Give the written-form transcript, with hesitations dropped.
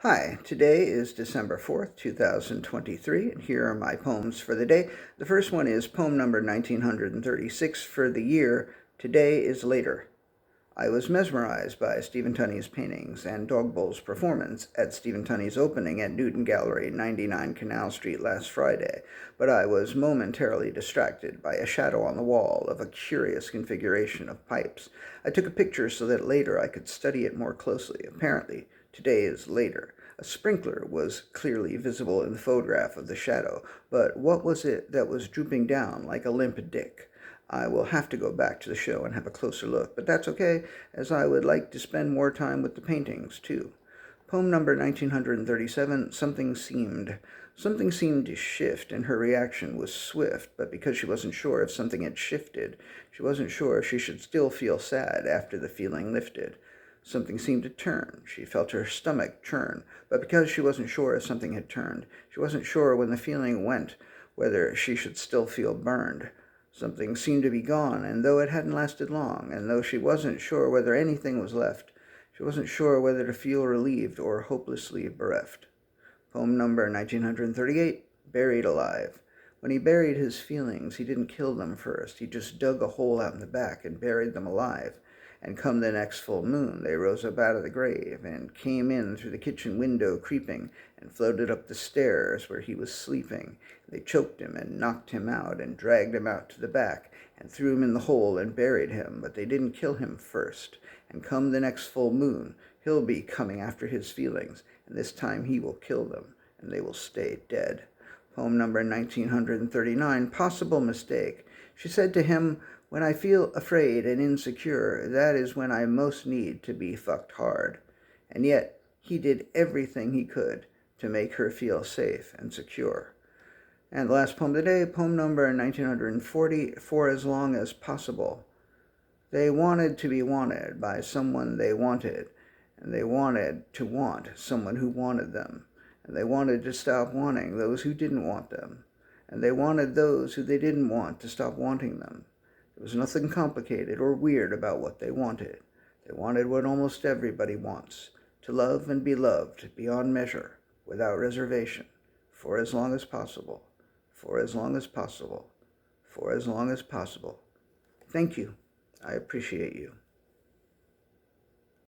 Hi, today is December 4th, 2023, and here are my poems for the day. The first one is poem number 1936 for the year, Today is Later. I was mesmerized by Stephen Tunney's paintings and Dogbowl's performance at Stephen Tunney's opening at Newton Gallery, 99 Canal Street last Friday, but I was momentarily distracted by a shadow on the wall of a curious configuration of pipes. I took a picture so that later I could study it more closely. Apparently, today is later. A sprinkler was clearly visible in the photograph of the shadow, but what was it that was drooping down like a limp dick? I will have to go back to the show and have a closer look, but that's okay, as I would like to spend more time with the paintings, too. Poem number 1937, Something Seemed. Something seemed to shift, and her reaction was swift, but because she wasn't sure if something had shifted, she wasn't sure if she should still feel sad after the feeling lifted. Something seemed to turn. She felt her stomach churn, but because she wasn't sure if something had turned, she wasn't sure when the feeling went, whether she should still feel burned. Something seemed to be gone, and though it hadn't lasted long, and though she wasn't sure whether anything was left, she wasn't sure whether to feel relieved or hopelessly bereft. Poem number 1938, Buried Alive. When he buried his feelings, he didn't kill them first. He just dug a hole out in the back and buried them alive. And come the next full moon, they rose up out of the grave and came in through the kitchen window creeping and floated up the stairs where he was sleeping. They choked him and knocked him out and dragged him out to the back and threw him in the hole and buried him, but they didn't kill him first. And come the next full moon, he'll be coming after his feelings, and this time he will kill them, and they will stay dead. Poem number 1939, Possible Mistake. She said to him, when I feel afraid and insecure, that is when I most need to be fucked hard. And yet, he did everything he could to make her feel safe and secure. And the last poem of the day, poem number 1940, For as Long as Possible. They wanted to be wanted by someone they wanted, and they wanted to want someone who wanted them, and they wanted to stop wanting those who didn't want them, and they wanted those who they didn't want to stop wanting them. There was nothing complicated or weird about what they wanted. They wanted what almost everybody wants, to love and be loved beyond measure, without reservation, for as long as possible, for as long as possible, for as long as possible. Thank you. I appreciate you.